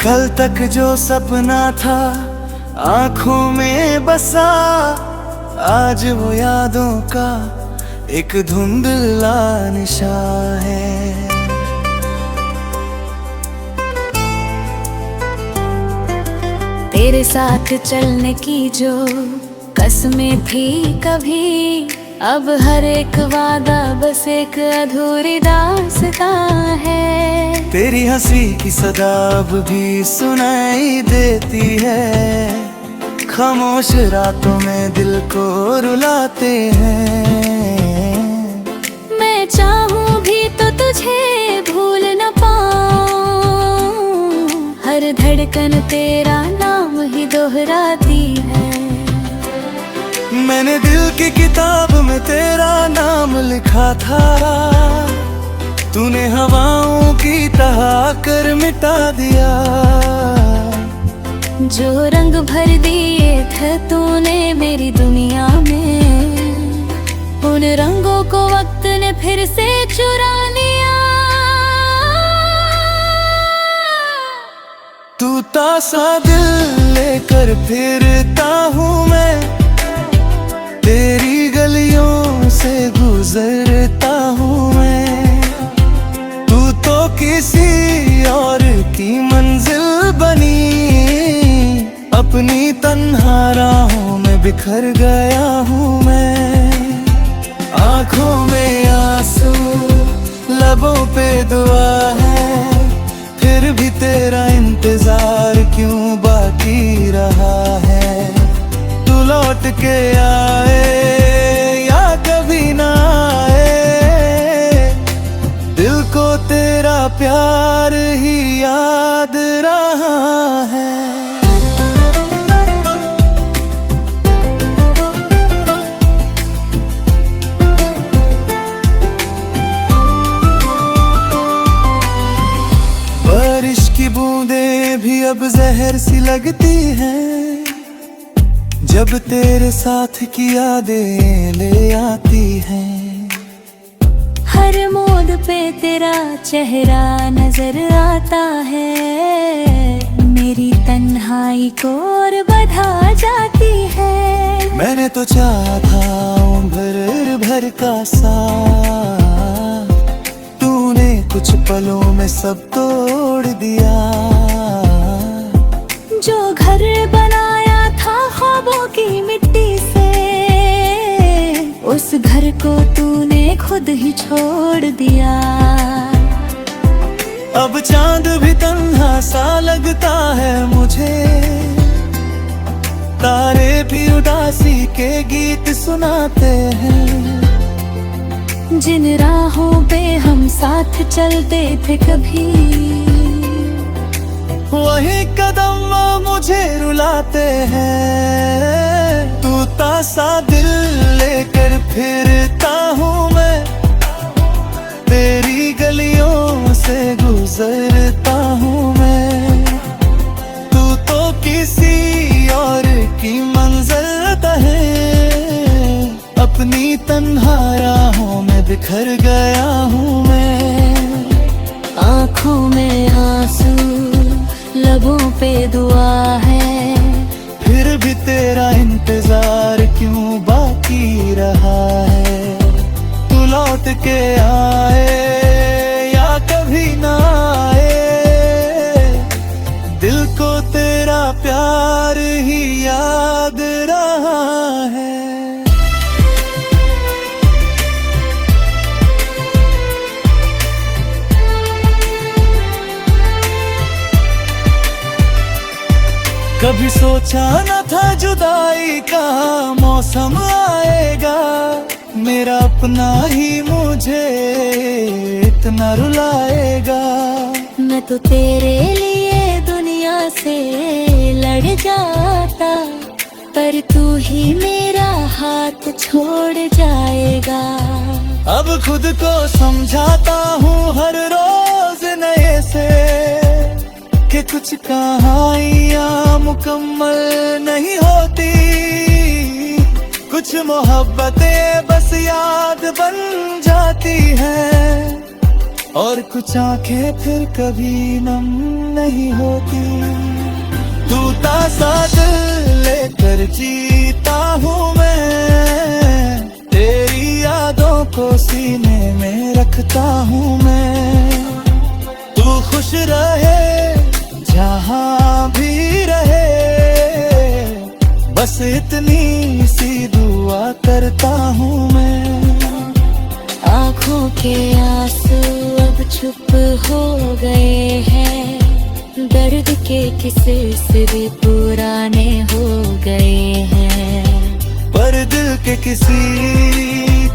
कल तक जो सपना था आंखों में बसा, आज वो यादों का एक धुंधला निशा है। तेरे साथ चलने की जो कसमें थी कभी, अब हर एक वादा बस एक अधूरी दास्तां है। तेरी हंसी की सदा अब भी सुनाई देती है, खामोश रातों में दिल को रुलाते हैं। मैं चाहूं भी तो तुझे भूल न पाऊं, हर धड़कन तेरा नाम ही दोहराती है। मैंने दिल की किताब में तेरा नाम लिखा था, तूने हवाओं की तरह कर मिटा दिया। जो रंग भर दिए थे तूने मेरी दुनिया में, उन रंगों को वक्त ने फिर से चुरा लिया। तू तासा दिल लेकर फिरता हूँ मैं, तेरी गलियों से गुजरता हूँ मैं। तू तो किसी और की मंजिल बनी, अपनी तन्हा राहों में बिखर गया हूँ मैं। आँखों में आंसू, लबों पे दुआ है, फिर भी तेरा इंतजार क्यों बाकी रहा है। तू लौट के आए या कभी ना आए, दिल को तेरा प्यार ही याद रहा है। बारिश की बूंदें भी अब जहर सी लगती हैं, जब तेरे साथ की यादें ले आती हैं। हर मोड़ पे तेरा चेहरा नजर आता है, मेरी तन्हाई को और बढ़ा जाती है। मैंने तो चाहा था उम्र भर का साथ, तूने कुछ पलों में सब तोड़ दिया। जो घर बनाया था ख्वाबों की मिट्टी से, उस घर को तूने खुद ही छोड़ दिया। अब चांद भी तन्हा सा लगता है मुझे, तारे भी उदासी के गीत सुनाते हैं। जिन राहों पे हम साथ चलते थे कभी, वही कदम मुझे रुलाते हैं। तू तासा दिल लेकर फिरता हूँ मैं, तेरी गलियों से गुजरता हूँ मैं। तू तो किसी और की मंजिल है, अपनी तन्हा राहों में बिखर गया हूँ मैं। आँखों में आंसू, लबों पे दुआ है, फिर भी तेरा इंतजार क्यों बाकी रहा है। तू लौट के आए या कभी ना आए, दिल को तेरा प्यार ही याद रहा है। कभी सोचा न था जुदाई का मौसम आएगा, मेरा अपना ही मुझे इतना रुलाएगा। मैं तो तेरे लिए दुनिया से लड़ जाता, पर तू ही मेरा हाथ छोड़ जाएगा। अब खुद को समझाता हूँ हर रोज नए से, कि कुछ कहानियाँ मुकम्मल नहीं होती, कुछ मोहब्बतें बस याद बन जाती हैं। और कुछ आंखें फिर कभी नम नहीं होती। टूटा सा दिल लेकर जीता हूँ मैं, तेरी यादों को सीने में रखता हूँ मैं। तू खुश रहे जहाँ भी रहे, बस इतनी सी दुआ करता हूँ मैं। आँखों के आंसू अब चुप हो गए हैं, दर्द के किस्से से भी पुराने हो गए हैं। पर दिल के किसी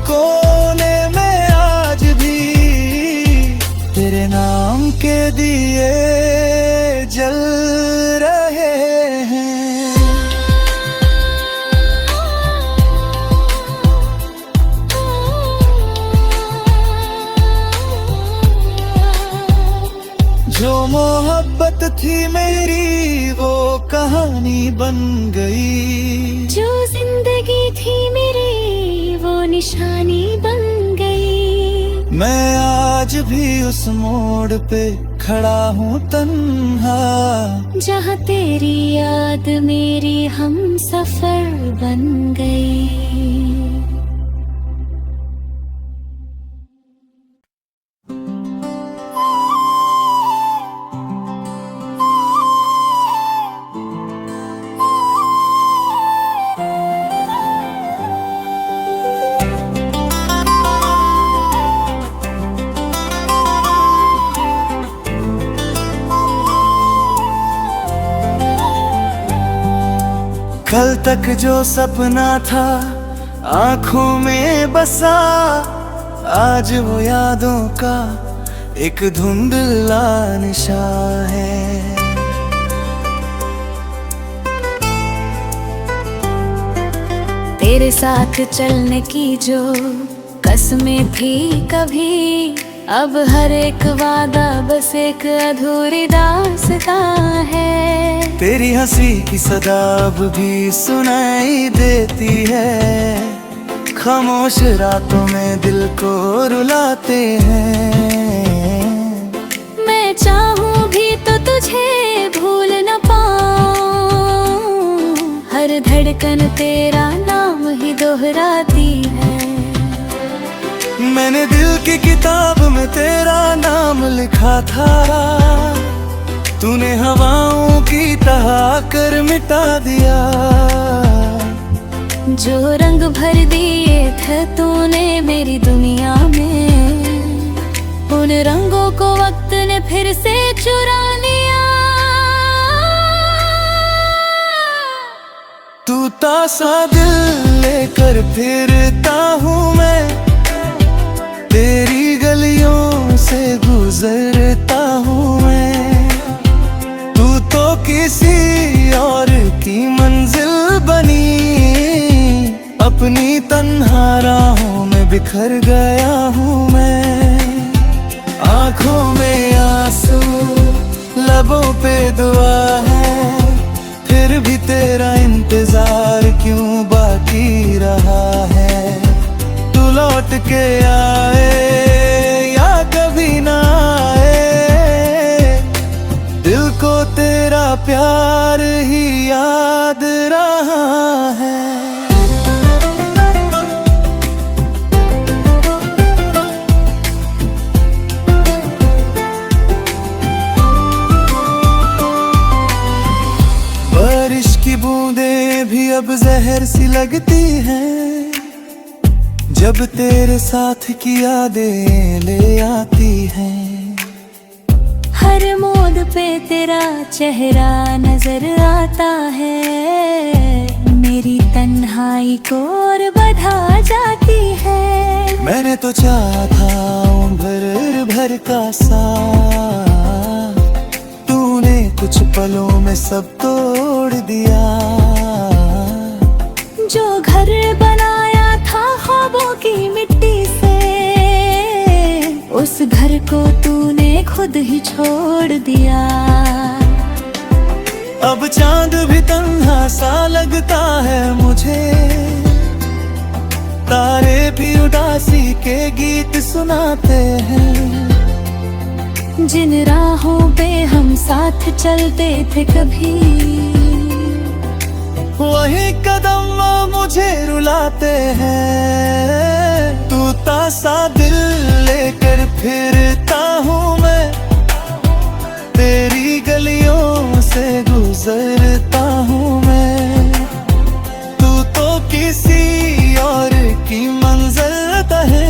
कोने में आज भी तेरे नाम के दिए जल रहे हैं। जो मोहब्बत थी मेरी वो कहानी बन गई, जो जिंदगी थी मेरी वो निशानी बन गई। मैं आज भी उस मोड़ पे खड़ा हूँ तन्हा, जहाँ तेरी याद मेरी हम सफर बन गई। कल तक जो सपना था आंखों में बसा, आज वो यादों का एक धुंधला निशा है। तेरे साथ चलने की जो कसमें थी कभी, अब हर एक वादा बस एक अधूरी दास्तां है। तेरी हंसी की सदा अब भी सुनाई देती है, खामोश रातों में दिल को रुलाते हैं। मैं चाहूँ भी तो तुझे भूल न पाऊँ, हर धड़कन तेरा नाम ही दोहराती है। मैंने दिल की किताब में तेरा नाम लिखा था, तूने हवाओं की तरह कर मिटा दिया। जो रंग भर दिए थे तूने मेरी दुनिया में, उन रंगों को वक्त ने फिर से चुरा लिया। टूटा सा दिल लेकर फिरता हूँ मैं, तेरी गलियों से गुजरता हूँ मैं। तू तो किसी और की मंजिल बनी, अपनी तन्हा राहों में बिखर गया हूँ मैं। आँखों में आंसू लबों पे दुआ है, फिर भी तेरा इंतजार क्यों बाकी रहा है। तू लौट के आए या कभी ना आए, दिल को तेरा प्यार ही याद रहा है। बारिश की बूंदें भी अब जहर सी लगती हैं, जब तेरे साथ की यादें ले आती हैं। हर मोड़ पे तेरा चेहरा नजर आता है, मेरी तन्हाई को और बढ़ा जाती है। मैंने तो चाहा था उम्र भर का साथ, तूने कुछ पलों में सब तोड़ दिया। जो घर बनाया था ख्वाबों की मिट्टी से, उस घर को तूने खुद ही छोड़ दिया। अब चांद भी तन्हा सा लगता है मुझे, तारे भी उदासी के गीत सुनाते हैं। जिन राहों पे हम साथ चलते थे कभी, वही कदम मुझे रुलाते हैं। टूटा सा दिल लेकर फिरता हूँ मैं, तेरी गलियों से गुजरता हूँ मैं। तू तो किसी और की मंजिल है,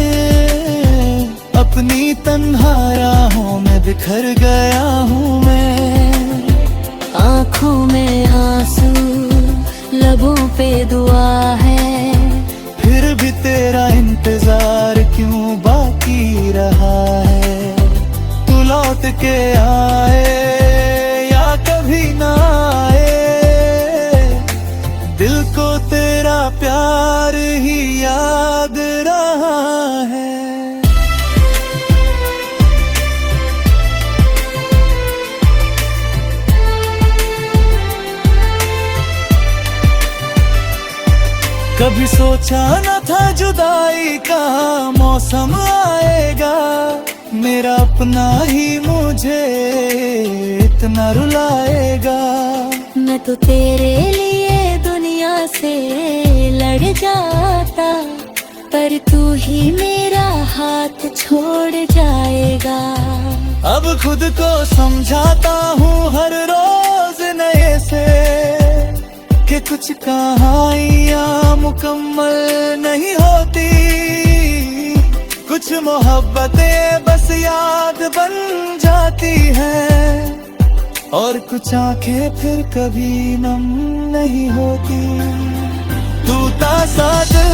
अपनी तन्हा राहों में बिखर गया हूँ मैं। आँखों में आंसू, लबों पे दुआ है, फिर भी तेरा इंतजार क्यों बाकी रहा है। तू लौट के आए या कभी ना आए, दिल को तेरा प्यार ही याद रहा है। कभी सोचा न था जुदाई का मौसम आएगा, मेरा अपना ही मुझे इतना रुलाएगा। मैं तो तेरे लिए दुनिया से लड़ जाता, पर तू ही मेरा हाथ छोड़ जाएगा। अब खुद को समझाता हूँ हर रोज नए से, कि कुछ कहानियाँ मुकम्मल नहीं होती, कुछ मोहब्बतें बस याद बन जाती हैं, और कुछ आंखें फिर कभी नम नहीं होती। टूटा सा दिल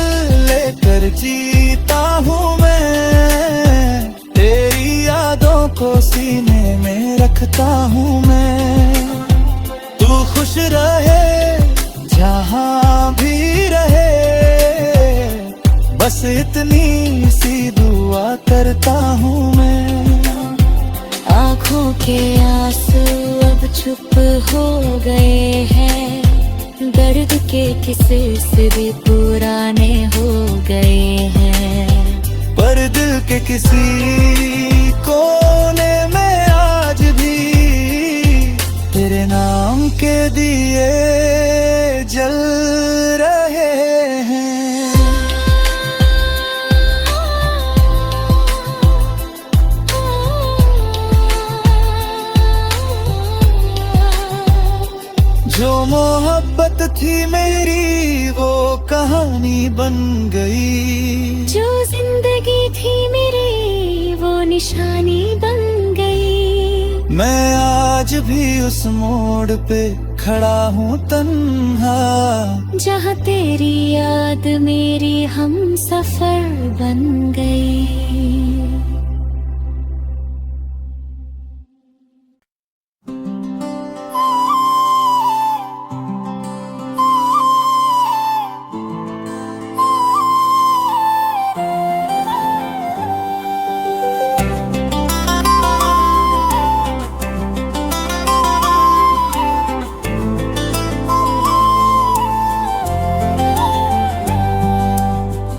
लेकर जीता हूँ मैं, तेरी यादों को सीने में रखता हूँ मैं। तू खुश रहे जहाँ भी रहे, बस इतनी सी दुआ करता हूँ मैं। आँखों के आंसू अब चुप हो गए हैं, दर्द के किस्से से भी पुराने हो गए हैं। पर दिल के किसी कोने में आज भी तेरे नाम के दिए जल रहे हैं। जो मोहब्बत थी मेरी वो कहानी बन गई, जो जिंदगी थी मेरी वो निशानी बन गई। मैं आज भी उस मोड़ पे खड़ा हूँ तन्हा, जहाँ तेरी याद मेरी हम सफर बन गई।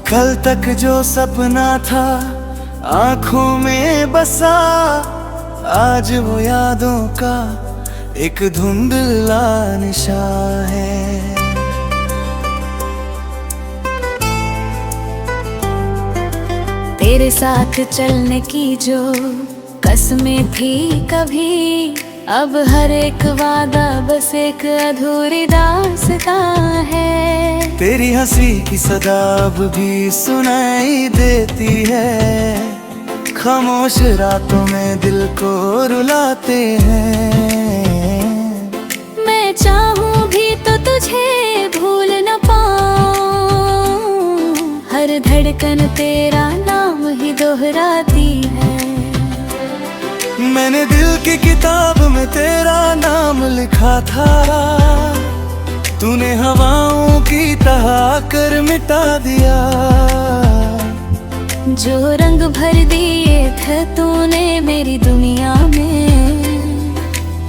कल तक जो सपना था आंखों में बसा, आज वो यादों का एक धुंधला निशा है। तेरे साथ चलने की जो कसमें थी कभी, अब हर एक वादा बस एक अधूरी दास्तां है। तेरी हंसी की सदा अब भी सुनाई देती है, खामोश रातों में दिल को रुलाते हैं। मैं चाहूँ भी तो तुझे भूल न पाऊँ, हर धड़कन तेरा नाम ही दोहराती है। मैंने दिल की किताब में तेरा नाम लिखा था, तूने हवाओं की तरह कर मिटा दिया। जो रंग भर दिए थे तूने मेरी दुनिया में,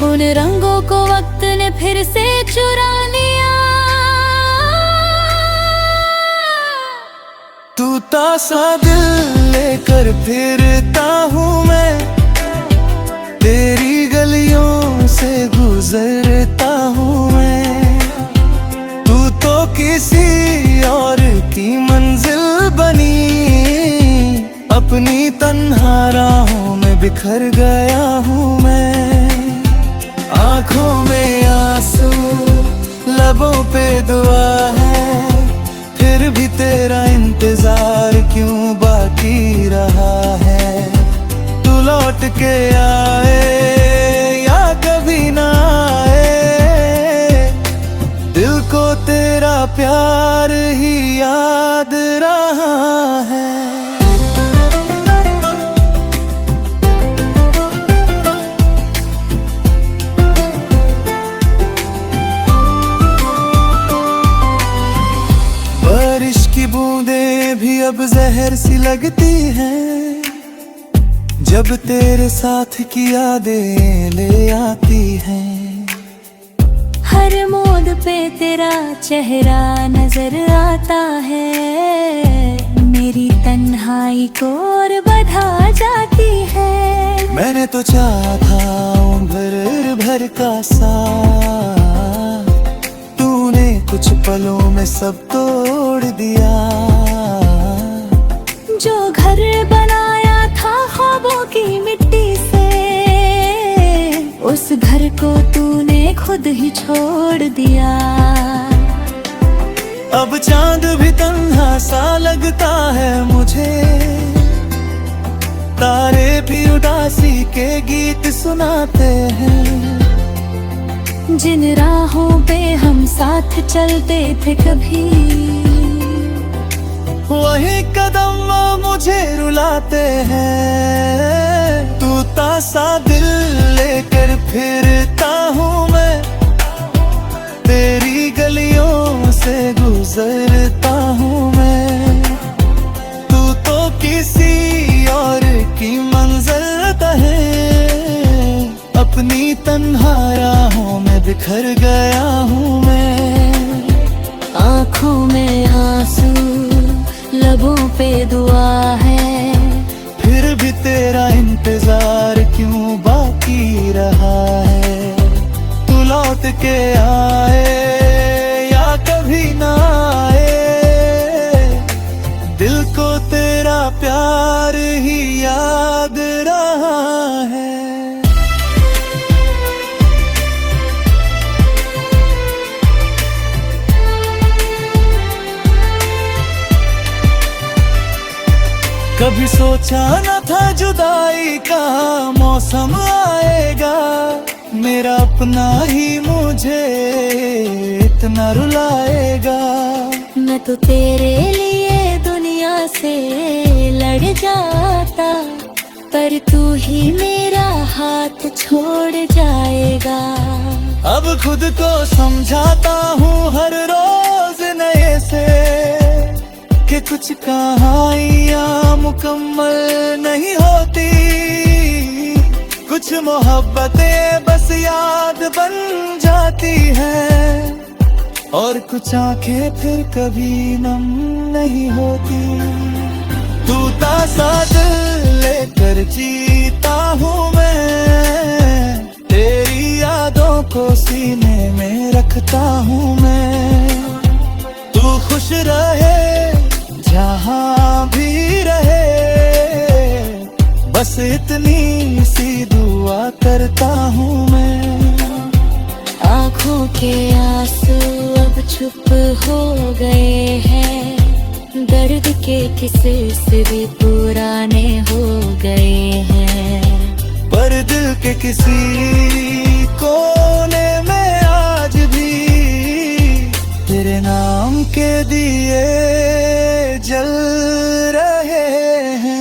उन रंगों को वक्त ने फिर से चुरा लिया। टूटा सा दिल लेकर फिरता हूँ मैं, तन्हा राहों में बिखर गया हूँ मैं। आंखों में आंसू, लबों पे दुआ है, फिर भी तेरा इंतजार क्यों बाकी रहा है। तू लौट के आए या कभी ना आए, दिल को तेरा प्यार ही याद रहा है। बारिश की बूंदें भी अब जहर सी लगती हैं, जब तेरे साथ की यादें ले आती हैं। हर मोड़ पे तेरा चेहरा नजर आता है, मेरी तन्हाई को और बढ़ा जाती है। मैंने तो चाहा था उम्र भर का साथ, तूने कुछ पलों में सब तोड़ दिया। जो घर बनाया था ख्वाबों की मिट्टी से, उस घर को तूने खुद ही छोड़ दिया। अब चांद भी तन्हा सा लगता है मुझे, तारे भी उदासी के गीत सुनाते हैं। जिन राहों पे हम साथ चलते थे कभी, वही कदम मुझे रुलाते हैं। टूटा सा दिल लेकर फिरता हूँ मैं, तेरी गलियों से गुजरता हूँ मैं। तू तो किसी और की मंजिल है, अपनी तन्हा राहों में बिखर गया हूँ मैं। आँखों में आंसू, लबों पे दुआ है, फिर भी तेरा इंतजार क्यों बाकी रहा है। तू लौट के आए या कभी ना आए, दिल को तेरा प्यार ही याद रहा है। कभी सोचा न था जुदाई का मौसम आएगा, मेरा अपना ही मुझे इतना रुलाएगा। मैं तो तेरे लिए दुनिया से लड़ जाता, पर तू ही मेरा हाथ छोड़ जाएगा। अब खुद को समझाता हूँ हर रोज नए से, कि कुछ कहानियाँ मुकम्मल नहीं होती। कुछ मोहब्बतें बस याद बन जाती हैं, और कुछ आंखें फिर कभी नम नहीं होती। टूटा सा दिल लेकर जीता हूँ मैं, तेरी यादों को सीने में रखता हूँ मैं। तू खुश रहे जहाँ भी रहे, बस इतनी सी दुआ करता हूँ मैं। आँखों के आंसू अब चुप हो गए हैं, दर्द के किस्से से भी पुराने हो गए हैं। पर दिल के किसी कोने में आज भी तेरे नाम के दिए जल रहे हैं।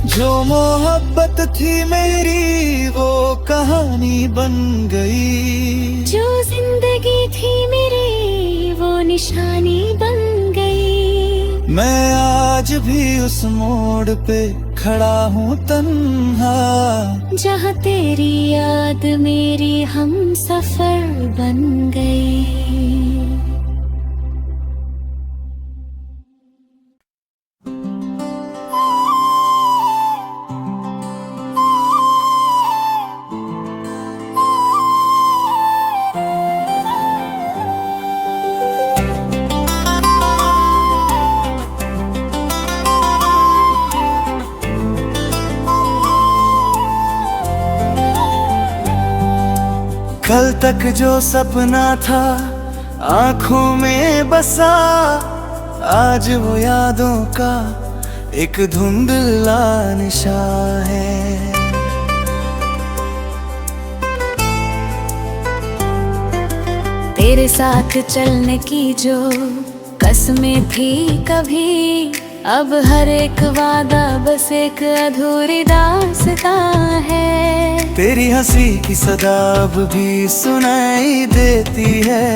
जो मोहब्बत थी मेरी वो कहानी बन गई, जो जिंदगी थी मेरी वो निशानी बन गई। मैं आज भी उस मोड़ पे खड़ा हूँ तन्हा, जहाँ तेरी याद मेरी हम सफर बन गई। कल तक जो सपना था आंखों में बसा, आज वो यादों का एक धुंधला निशा है। तेरे साथ चलने की जो कसमें थी कभी, अब हर एक वादा बस एक अधूरी दास्तां है। तेरी हंसी की सदा अब भी सुनाई देती है,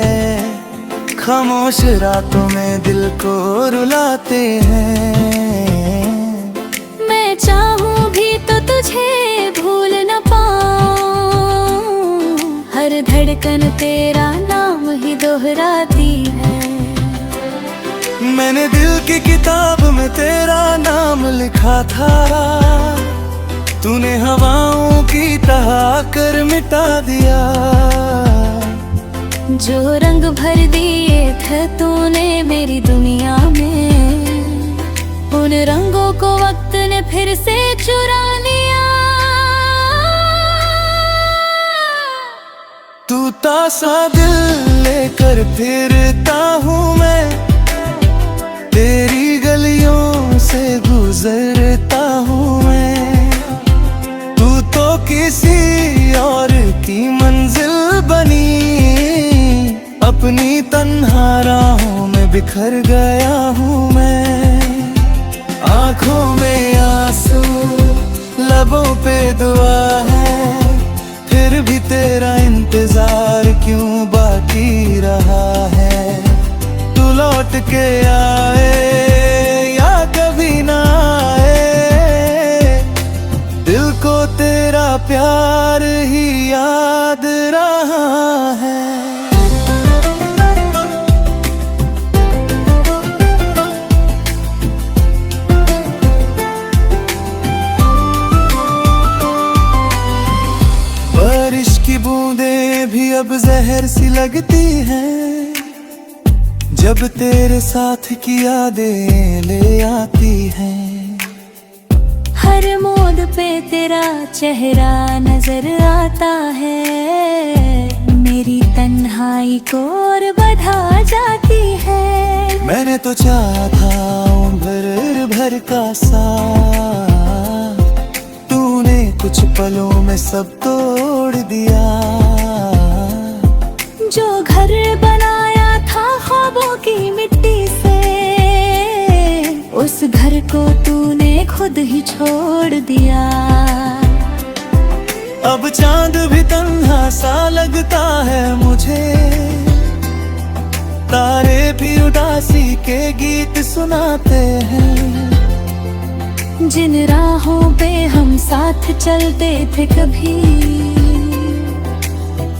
खामोश रातों में दिल को रुलाते हैं। मैं चाहूँ भी तो तुझे भूल न पाऊँ, हर धड़कन तेरा नाम ही दोहराती है। मैंने दिल की किताब में तेरा नाम लिखा था, तूने हवाओं की तरह कर मिटा दिया। जो रंग भर दिए थे तूने मेरी दुनिया में, उन रंगों को वक्त ने फिर से चुरा लिया। तू तासा दिल लेकर फिरता हूँ मैं, तेरी गलियों से गुजरता हूँ मैं। तू तो किसी और की मंजिल बनी, अपनी तन्हा राहों में बिखर गया हूँ मैं। आँखों में आंसू, लबों पे दुआ है, फिर भी तेरा इंतजार क्यों बाकी रहा है। तू लौट के आए या कभी ना आए, दिल को तेरा प्यार ही याद रहा है। बारिश की बूंदें भी अब जहर सी लगती हैं, जब तेरे साथ की यादें ले आती हैं। हर मोड़ पे तेरा चेहरा नजर आता है, मेरी तन्हाई को और बढ़ा जाती है। मैंने तो चाहा था उम्र भर का साथ, तूने कुछ पलों में सब तोड़ दिया। जो घर बनाया था ख्वाबों की मिट्टी से, उस घर को तूने खुद ही छोड़ दिया। अब चांद भी तन्हा सा लगता है मुझे, तारे भी उदासी के गीत सुनाते हैं। जिन राहों पे हम साथ चलते थे कभी,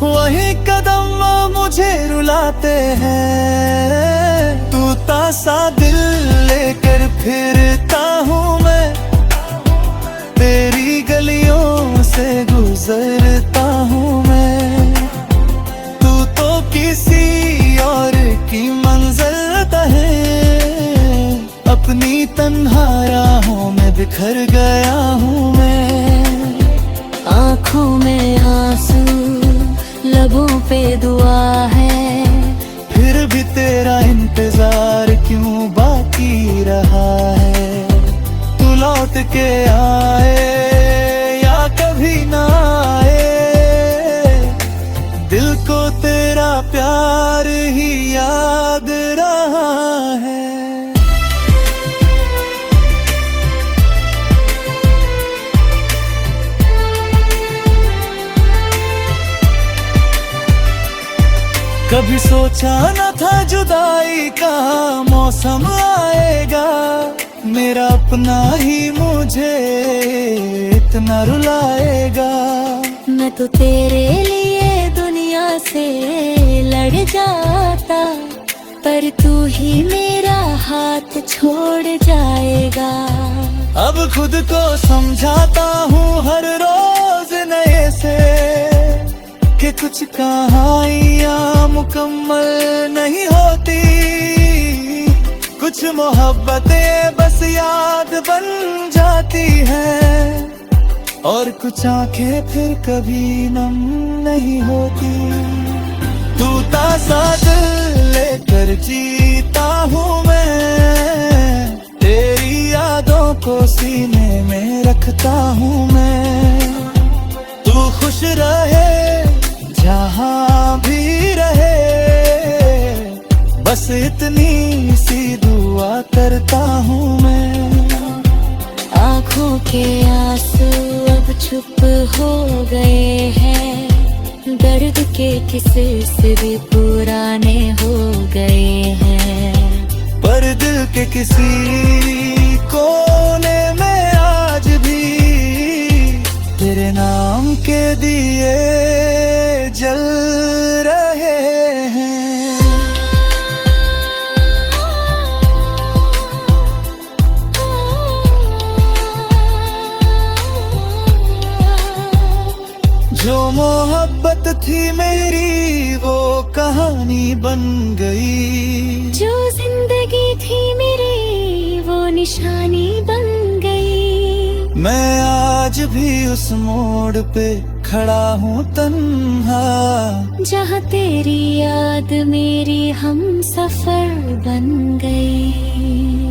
वही कदम मुझे रुलाते हैं। तू तासा दिल लेकर फिरता हूँ मैं, तेरी गलियों से गुजरता हूँ मैं। तू तो किसी और की मंजिल है, अपनी तन्हा राहों में बिखर गया हूँ मैं। आँखों में आंसू, लबों पे दुआ है, फिर भी तेरा इंतजार क्यों बाकी रहा है। तू लौट के आए या कभी ना आए, दिल को तेरा प्यार ही याद रहा है। कभी सोचा न था जुदाई का मौसम आएगा, मेरा अपना ही मुझे इतना रुलाएगा। मैं तो तेरे लिए दुनिया से लड़ जाता, पर तू ही मेरा हाथ छोड़ जाएगा। अब खुद को समझाता हूँ हर रोज नए से, कि कुछ कहानियाँ मुकम्मल नहीं होती, कुछ मोहब्बतें बस याद बन जाती हैं। और कुछ आंखें फिर कभी नम नहीं होती। टूटा सा दिल लेकर जीता हूँ मैं, तेरी यादों को सीने में रखता हूँ मैं। तू खुश रहे जहाँ भी रहे, बस इतनी सी दुआ करता हूँ मैं। आँखों के आंसू अब चुप हो गए हैं, दर्द के किस्से से भी पुराने हो गए हैं। पर दिल के किसी कोने में आज भी तेरे नाम के दिए जल रहे हैं। जो मोहब्बत थी मेरी वो कहानी बन गई, जो जिंदगी थी मेरी वो निशानी बन गई। मैं आज भी उस मोड़ पे खड़ा हूँ तन्हा, जहाँ तेरी याद मेरी हम सफर बन गई।